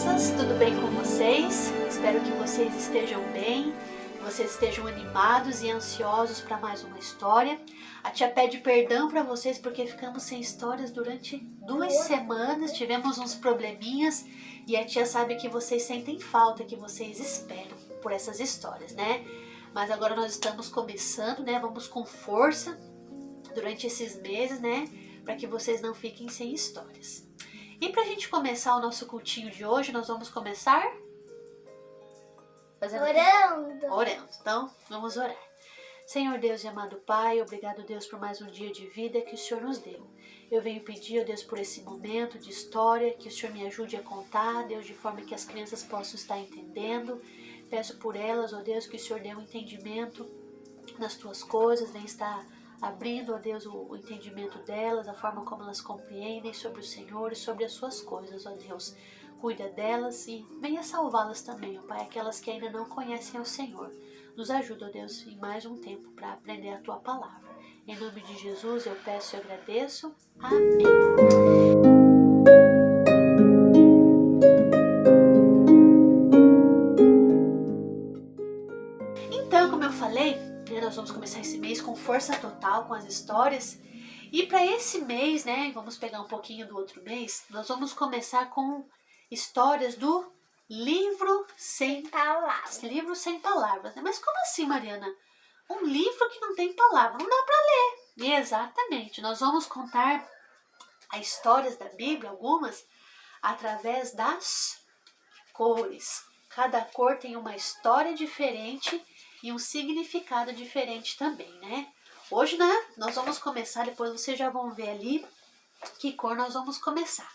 crianças, tudo bem com vocês? Espero que vocês estejam bem, que vocês estejam animados e ansiosos para mais uma história. A tia pede perdão para vocês porque ficamos sem histórias durante 2 semanas, tivemos uns probleminhas e a tia sabe que vocês sentem falta, que vocês esperam por essas histórias, né? Mas agora nós estamos começando, né? Vamos com força durante esses meses, né? Para que vocês não fiquem sem histórias. E para a gente começar o nosso cultinho de hoje, nós vamos começar orando. Então, vamos orar. Senhor Deus e amado Pai, obrigado Deus por mais um dia de vida que o Senhor nos deu. Eu venho pedir, ó Deus, por esse momento de história, que o Senhor me ajude a contar, Deus, de forma que as crianças possam estar entendendo. Peço por elas, ó Deus, que o Senhor dê um entendimento nas tuas coisas, venha estar abrindo, ó Deus, o entendimento delas, a forma como elas compreendem sobre o Senhor e sobre as suas coisas, ó Deus. Cuida delas e venha salvá-las também, ó Pai, aquelas que ainda não conhecem o Senhor. Nos ajuda, ó Deus, em mais um tempo para aprender a Tua Palavra. Em nome de Jesus eu peço e agradeço. Amém. Então, como eu falei, nós vamos começar esse mês com força total, com as histórias. E para esse mês, né, vamos pegar um pouquinho do outro mês, nós vamos começar com histórias do livro sem palavras. Livro sem palavras. Mas como assim, Mariana? Um livro que não tem palavra, não dá para ler. E exatamente, nós vamos contar as histórias da Bíblia, algumas, através das cores. Cada cor tem uma história diferente e um significado diferente também, né? Hoje, né, nós vamos começar, depois vocês já vão ver ali que cor nós vamos começar.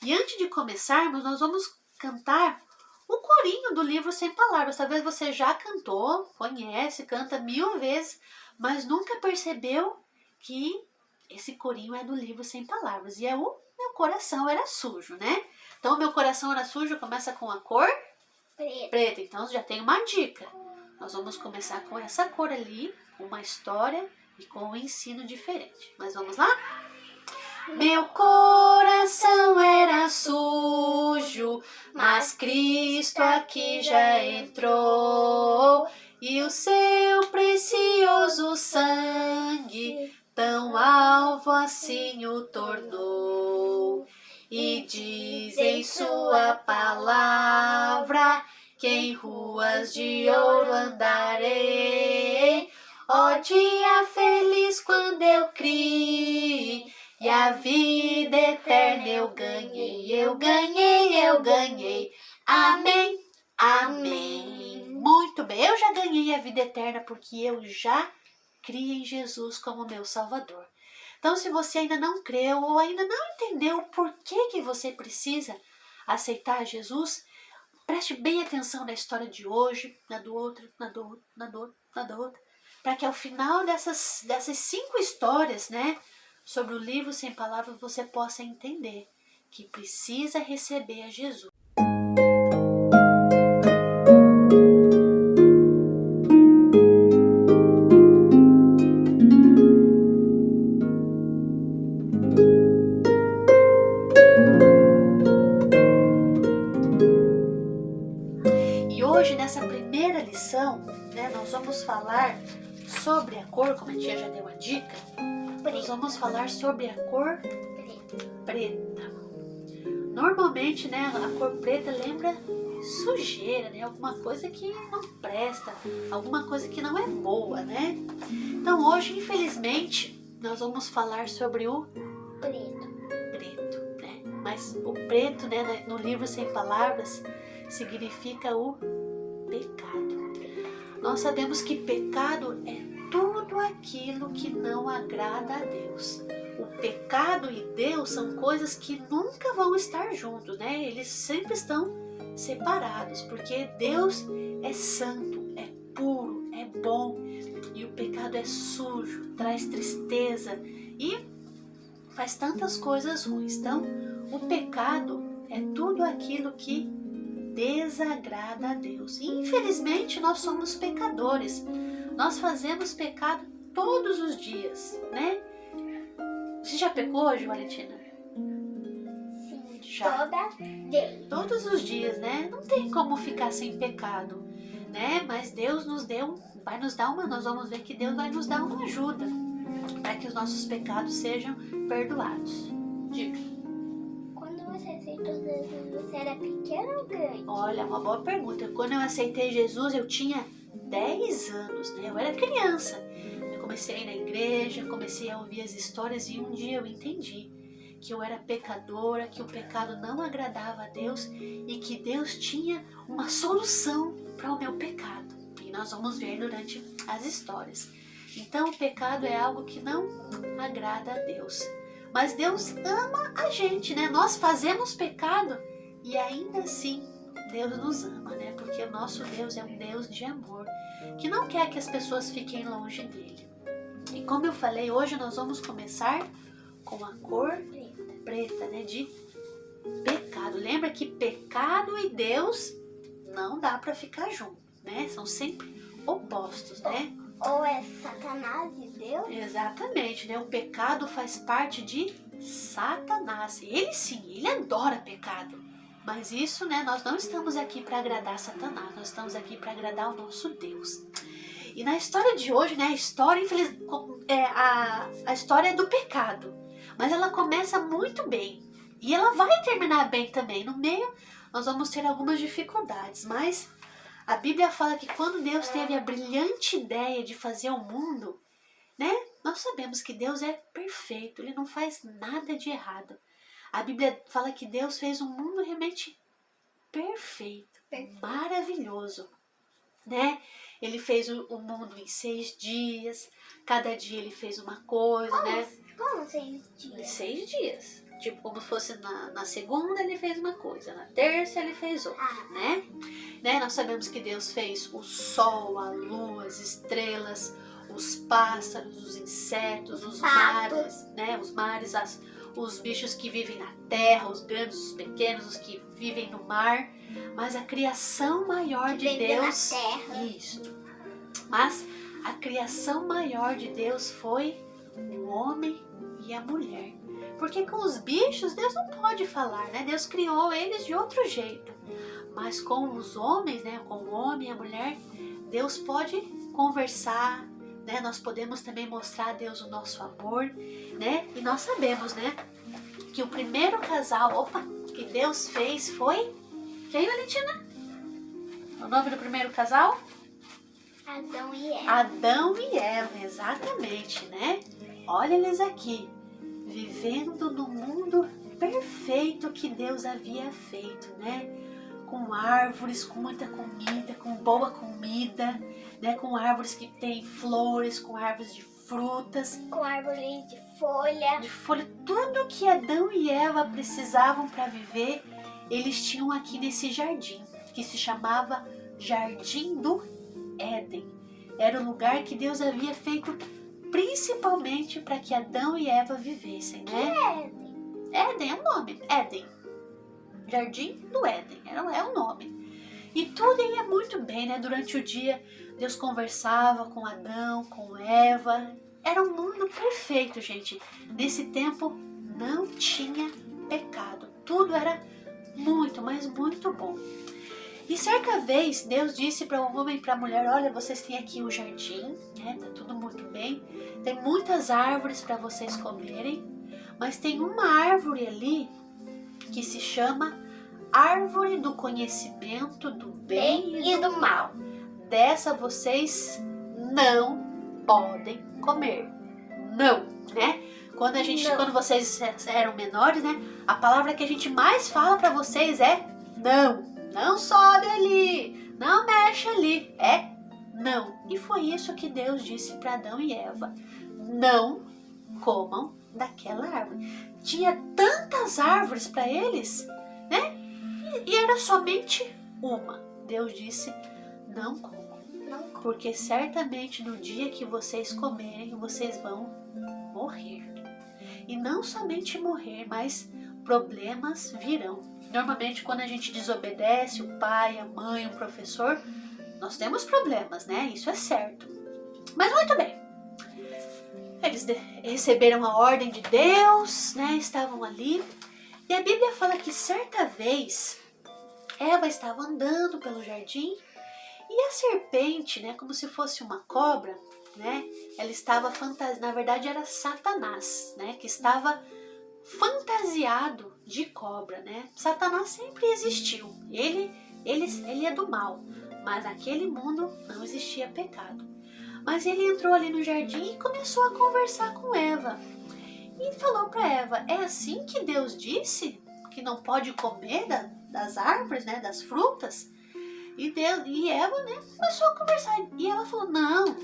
E antes de começarmos, nós vamos cantar o corinho do livro Sem Palavras. Talvez você já cantou, conhece, canta 1000 vezes, mas nunca percebeu que esse corinho é do livro Sem Palavras. E é o meu coração era sujo, né? Então, o meu coração era sujo começa com a cor preta. Então, já tem uma dica. Nós vamos começar com essa cor ali, uma história e com um ensino diferente. Mas vamos lá? Meu coração era sujo, mas Cristo aqui já entrou, e o seu precioso sangue tão alvo assim o tornou. E diz em sua palavra que em ruas de ouro andarei. Ó dia feliz quando eu criei, e a vida eterna eu ganhei. Amém, amém. Muito bem, eu já ganhei a vida eterna porque eu já criei em Jesus como meu Salvador. Então, se você ainda não creu ou ainda não entendeu por que você precisa aceitar Jesus, preste bem atenção na história de hoje, na do outro, na do outro, para que ao final dessas 5 histórias, né, sobre o livro Sem Palavras, você possa entender que precisa receber a Jesus. E hoje, nessa primeira lição, né, nós vamos falar sobre a cor, como a tia já deu a dica, nós vamos falar sobre a cor preta. Normalmente, né, a cor preta lembra sujeira, né, alguma coisa que não presta, alguma coisa que não é boa, né? Então hoje, infelizmente, nós vamos falar sobre o preto, né? Mas o preto, né, no livro Sem Palavras, significa o pecado. Nós sabemos que pecado é tudo aquilo que não agrada a Deus. O pecado e Deus são coisas que nunca vão estar juntos, né? Eles sempre estão separados, porque Deus é santo, é puro, é bom, e o pecado é sujo, traz tristeza e faz tantas coisas ruins. Então, o pecado é tudo aquilo que desagrada a Deus. E, infelizmente, nós somos pecadores. Nós fazemos pecado todos os dias, né? Você já pecou hoje, Valentina? Sim. Já. Toda vez. Todos os dias, né? Não tem como ficar sem pecado, né? Mas Deus vai nos dar nós vamos ver que Deus vai nos dar uma ajuda para que os nossos pecados sejam perdoados. Diga. Quando você aceitou Jesus, você era pequeno ou grande? Olha, uma boa pergunta. Quando eu aceitei Jesus, eu tinha 10 anos, né? Eu era criança. Eu comecei a ir na igreja, comecei a ouvir as histórias e um dia eu entendi que eu era pecadora, que o pecado não agradava a Deus e que Deus tinha uma solução para o meu pecado. E nós vamos ver durante as histórias. Então o pecado é algo que não agrada a Deus. Mas Deus ama a gente, né? Nós fazemos pecado e ainda assim Deus nos ama, né? Porque o nosso Deus é um Deus de amor, que não quer que as pessoas fiquem longe dele. E como eu falei, hoje nós vamos começar com a cor preta, né? De pecado. Lembra que pecado e Deus não dá para ficar junto, né? São sempre opostos, né? Ou é Satanás e Deus? Exatamente, né? O pecado faz parte de Satanás. Ele sim, ele adora pecado. Mas isso, né? Nós não estamos aqui para agradar Satanás. Nós estamos aqui para agradar o nosso Deus. E na história de hoje, né? A história é do pecado. Mas ela começa muito bem. E ela vai terminar bem também. No meio, nós vamos ter algumas dificuldades. Mas a Bíblia fala que quando Deus teve a brilhante ideia de fazer o mundo, né? Nós sabemos que Deus é perfeito. Ele não faz nada de errado. A Bíblia fala que Deus fez um mundo realmente perfeito. Maravilhoso, né? Ele fez o mundo em 6 dias. Cada dia ele fez uma coisa, né? Como 6 dias? Em 6 dias. Tipo, como se fosse na segunda ele fez uma coisa, na terça ele fez outra, né? Nós sabemos que Deus fez o sol, a lua, as estrelas, os pássaros, os insetos, os mares, né? Os mares, os bichos que vivem na terra, os grandes, os pequenos, os que vivem no mar. Mas a criação maior de Deus... Na terra. Isso. Mas a criação maior de Deus foi o homem e a mulher. Porque com os bichos Deus não pode falar, né? Deus criou eles de outro jeito. Mas com os homens, né? Com o homem e a mulher, Deus pode conversar, né? Nós podemos também mostrar a Deus o nosso amor, né? E nós sabemos, né? Que o primeiro casal, que Deus fez foi... Quem, Valentina? O nome do primeiro casal? Adão e Eva. Adão e Eva, exatamente, né? Olha eles aqui, vivendo no mundo perfeito que Deus havia feito, né? Com árvores, com muita comida, com boa comida, né? Com árvores que têm flores, com árvores de frutas. Com árvores de folha. Tudo que Adão e Eva precisavam para viver, eles tinham aqui nesse jardim, que se chamava Jardim do Éden. Era o lugar que Deus havia feito principalmente para que Adão e Eva vivessem, né? Éden é o nome, Éden. Jardim do Éden, é o nome. E tudo ia muito bem, né? Durante o dia, Deus conversava com Adão, com Eva. Era um mundo perfeito, gente. Nesse tempo, não tinha pecado. Tudo era muito, mas muito bom. E certa vez, Deus disse para o homem e para a mulher, olha, vocês têm aqui o jardim, né? Tá tudo muito bem. Tem muitas árvores para vocês comerem, mas tem uma árvore ali que se chama Árvore do Conhecimento do Bem e do Mal. Dessa vocês não podem comer. Não, né? Quando vocês eram menores, né? A palavra que a gente mais fala para vocês é não. Não sobe ali, não mexe ali, é não. E foi isso que Deus disse para Adão e Eva. Não comam daquela árvore. Tinha tantas árvores para eles, né? E era somente uma. Deus disse, não comam. Porque certamente no dia que vocês comerem, vocês vão morrer. E não somente morrer, mas problemas virão. Normalmente quando a gente desobedece o pai, a mãe, o professor, nós temos problemas, né? Isso é certo. Mas muito bem. Eles receberam a ordem de Deus, né? Estavam ali. E a Bíblia fala que certa vez Eva estava andando pelo jardim e a serpente, né, como se fosse uma cobra, né, ela estava na verdade era Satanás, né, que estava fantasiado de cobra, né? Satanás sempre existiu. Ele é do mal, mas naquele mundo não existia pecado. Mas ele entrou ali no jardim e começou a conversar com Eva. E falou para Eva: é assim que Deus disse que não pode comer das árvores, né, das frutas? E Eva, né, começou a conversar. E ela falou: não,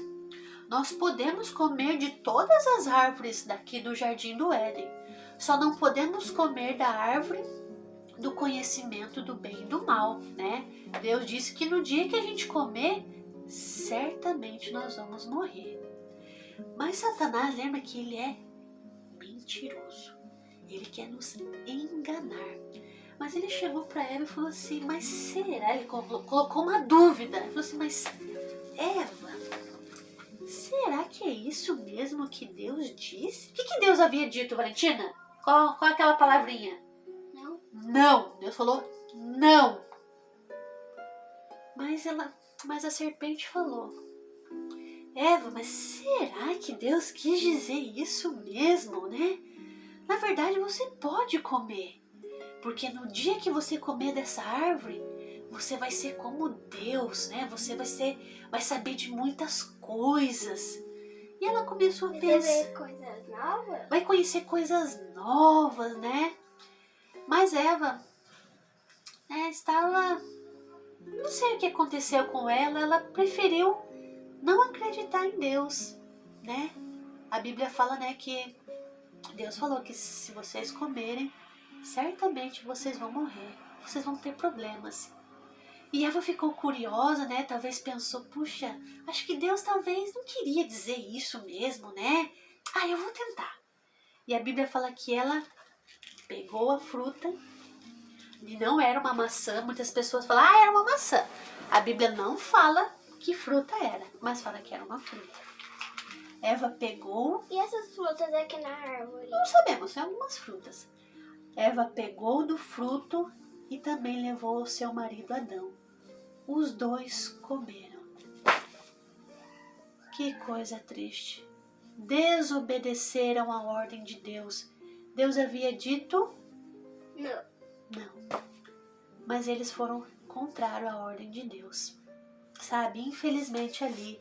nós podemos comer de todas as árvores daqui do jardim do Éden. Só não podemos comer da árvore do conhecimento do bem e do mal, né? Deus disse que no dia que a gente comer, certamente nós vamos morrer. Mas Satanás, lembra que ele é mentiroso. Ele quer nos enganar. Mas ele chegou para Eva e falou assim: mas será? Ele colocou uma dúvida. Ele falou assim: mas Eva, será que é isso mesmo que Deus disse? O que Deus havia dito, Valentina? Qual é aquela palavrinha? Não. Não. Deus falou não. Mas a serpente falou: Eva, mas será que Deus quis dizer isso mesmo, né? Na verdade, você pode comer. Porque no dia que você comer dessa árvore, você vai ser como Deus, né? Você vai saber de muitas coisas. E ela começou a pensar. Coisas novas? Vai conhecer coisas novas, né? Mas Eva, estava... Não sei o que aconteceu com ela. Ela preferiu não acreditar em Deus, né? A Bíblia fala, né, que Deus falou que se vocês comerem, certamente vocês vão morrer. Vocês vão ter problemas. E Eva ficou curiosa, né? Talvez pensou: puxa, acho que Deus talvez não queria dizer isso mesmo, né? Eu vou tentar. E a Bíblia fala que ela pegou a fruta e não era uma maçã. Muitas pessoas falam: era uma maçã. A Bíblia não fala que fruta era, mas fala que era uma fruta. Eva pegou... E essas frutas aqui na árvore? Não sabemos, são algumas frutas. Eva pegou do fruto e também levou ao seu marido Adão. Os dois comeram. Que coisa triste. Desobedeceram a ordem de Deus. Deus havia dito não. Mas eles foram contrário à ordem de Deus. Sabe, infelizmente ali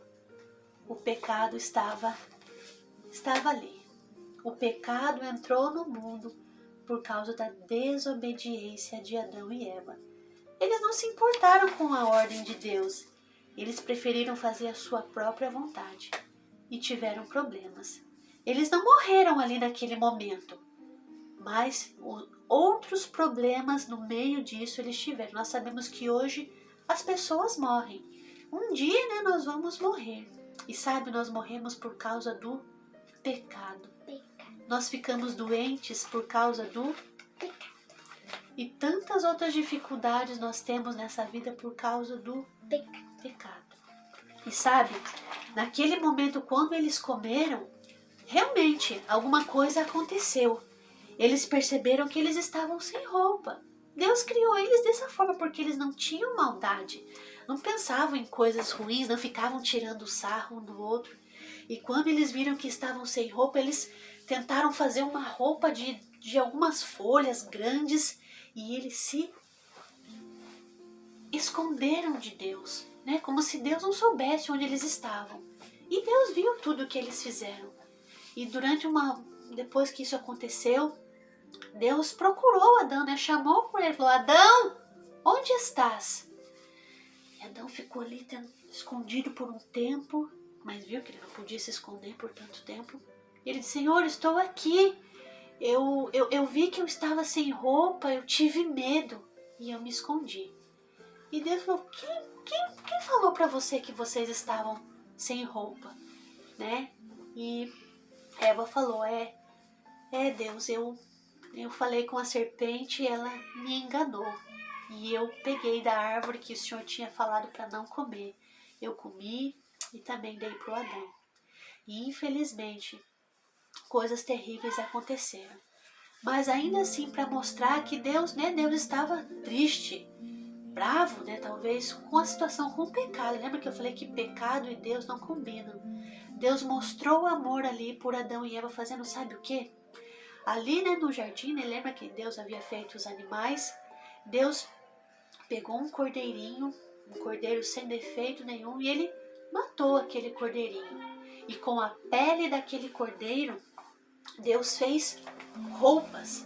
o pecado estava ali. O pecado entrou no mundo por causa da desobediência de Adão e Eva. Eles não se importaram com a ordem de Deus. Eles preferiram fazer a sua própria vontade e tiveram problemas. Eles não morreram ali naquele momento, mas outros problemas no meio disso eles tiveram. Nós sabemos que hoje as pessoas morrem. Um dia, né, nós vamos morrer. E sabe, nós morremos por causa do pecado. Nós ficamos doentes por causa do pecado. E tantas outras dificuldades nós temos nessa vida por causa do pecado. E sabe, naquele momento quando eles comeram, realmente alguma coisa aconteceu. Eles perceberam que eles estavam sem roupa. Deus criou eles dessa forma porque eles não tinham maldade. Não pensavam em coisas ruins, não ficavam tirando sarro um do outro. E quando eles viram que estavam sem roupa, eles tentaram fazer uma roupa de algumas folhas grandes e eles se esconderam de Deus, né? Como se Deus não soubesse onde eles estavam. E Deus viu tudo o que eles fizeram. E depois que isso aconteceu, Deus procurou Adão, né? Chamou por ele e falou: Adão, onde estás? E Adão ficou ali escondido por um tempo, mas viu que ele não podia se esconder por tanto tempo. Ele disse: Senhor, estou aqui. Eu vi que eu estava sem roupa, eu tive medo e eu me escondi. E Deus falou: quem falou para você que vocês estavam sem roupa, né? E Eva falou: Deus, eu falei com a serpente e ela me enganou. E eu peguei da árvore que o Senhor tinha falado para não comer. Eu comi e também dei para o Adão. E infelizmente, coisas terríveis aconteceram. mas ainda assim para mostrar que Deus, né, Deus estava triste, bravo, né, talvez com a situação, com o pecado. Lembra que eu falei que pecado e Deus não combinam? Deus mostrou o amor ali por Adão e Eva fazendo, sabe o quê? Ali, né, no jardim, né, lembra que Deus havia feito os animais? Deus pegou um cordeirinho, um cordeiro sem defeito nenhum, e ele matou aquele cordeirinho. E com a pele daquele cordeiro, Deus fez roupas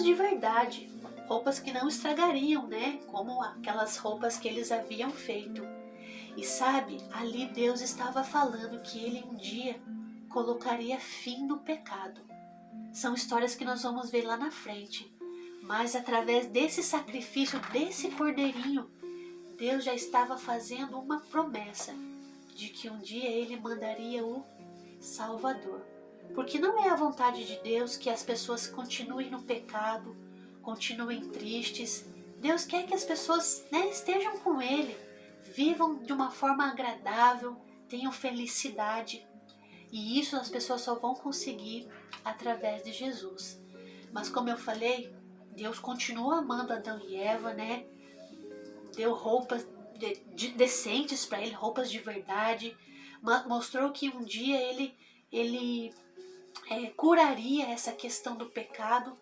de verdade, roupas que não estragariam, né? Como aquelas roupas que eles haviam feito. E sabe, ali Deus estava falando que ele um dia colocaria fim no pecado. São histórias que nós vamos ver lá na frente. Mas através desse sacrifício, desse cordeirinho, Deus já estava fazendo uma promessa de que um dia ele mandaria o Salvador. Porque não é a vontade de Deus que as pessoas continuem no pecado, continuem tristes. Deus quer que as pessoas, né, estejam com Ele, vivam de uma forma agradável, tenham felicidade. E isso as pessoas só vão conseguir através de Jesus. Mas como eu falei, Deus continua amando Adão e Eva, né? Deu roupas decentes para ele, roupas de verdade. Mostrou que um dia ele curaria essa questão do pecado.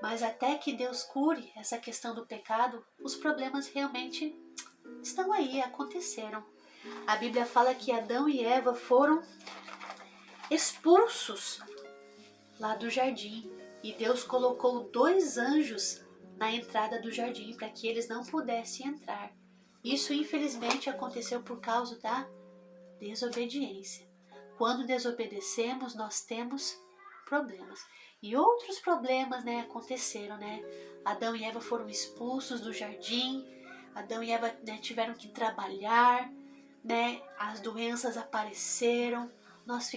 Mas até que Deus cure essa questão do pecado, os problemas realmente estão aí, aconteceram. A Bíblia fala que Adão e Eva foram expulsos lá do jardim. E Deus colocou 2 anjos na entrada do jardim para que eles não pudessem entrar. Isso infelizmente aconteceu por causa da desobediência. Quando desobedecemos, nós temos problemas. E outros problemas, né, aconteceram, né? Adão e Eva foram expulsos do jardim. Adão e Eva, né, tiveram que trabalhar, né? As doenças apareceram. Nós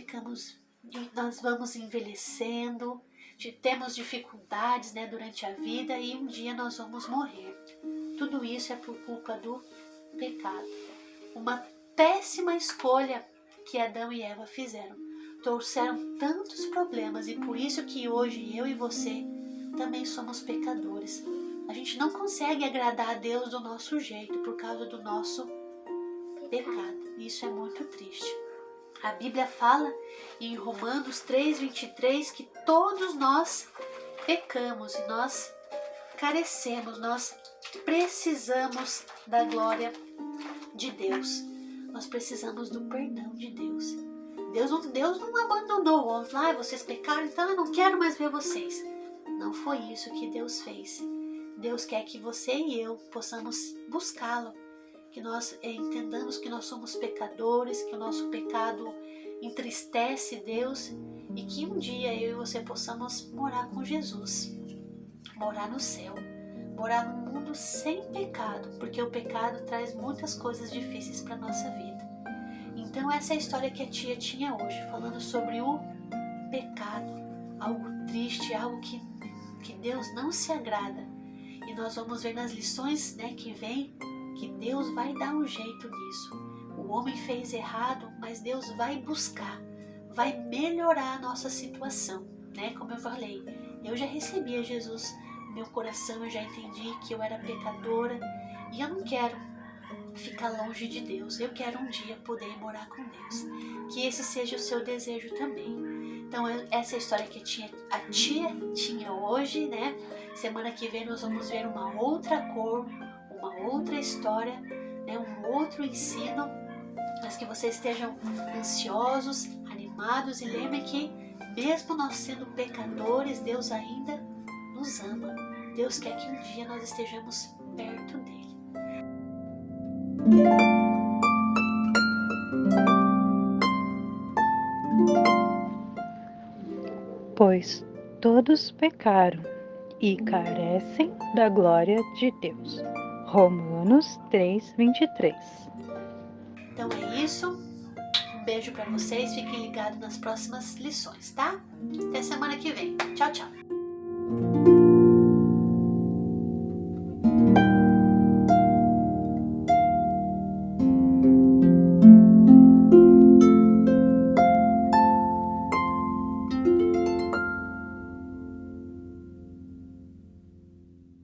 vamos envelhecendo. Temos dificuldades, né, durante a vida e um dia nós vamos morrer. Tudo isso é por culpa do pecado. Uma péssima escolha que Adão e Eva fizeram. Trouxeram tantos problemas e por isso que hoje eu e você também somos pecadores. A gente não consegue agradar a Deus do nosso jeito por causa do nosso pecado. Isso é muito triste. A Bíblia fala em Romanos 3:23 que todos nós pecamos e nós carecemos, nós precisamos da glória de Deus. Nós precisamos do perdão de Deus. Deus não abandonou o homem. Vocês pecaram, então eu não quero mais ver vocês. Não foi isso que Deus fez. Deus quer que você e eu possamos buscá-lo. Que nós entendamos que nós somos pecadores, que o nosso pecado entristece Deus e que um dia eu e você possamos morar com Jesus, morar no céu, morar num mundo sem pecado, porque o pecado traz muitas coisas difíceis para a nossa vida. Então essa é a história que a tia tinha hoje, falando sobre o pecado, algo triste, algo que Deus não se agrada. E nós vamos ver nas lições, né, que vem, que Deus vai dar um jeito nisso. O homem fez errado, mas Deus vai buscar, vai melhorar a nossa situação, né? Como eu falei, eu já recebia Jesus no meu coração, eu já entendi que eu era pecadora e eu não quero ficar longe de Deus. Eu quero um dia poder morar com Deus. Que esse seja o seu desejo também. Então essa é a história que a tia tinha hoje, né? Semana que vem nós vamos ver uma outra cor, uma outra história, né, um outro ensino, mas que vocês estejam ansiosos, animados e lembrem que mesmo nós sendo pecadores, Deus ainda nos ama. Deus quer que um dia nós estejamos perto dele. Pois todos pecaram e carecem da glória de Deus. Romanos 3:23. Então é isso. Um beijo para vocês. Fiquem ligados nas próximas lições, tá? Até semana que vem. Tchau, tchau.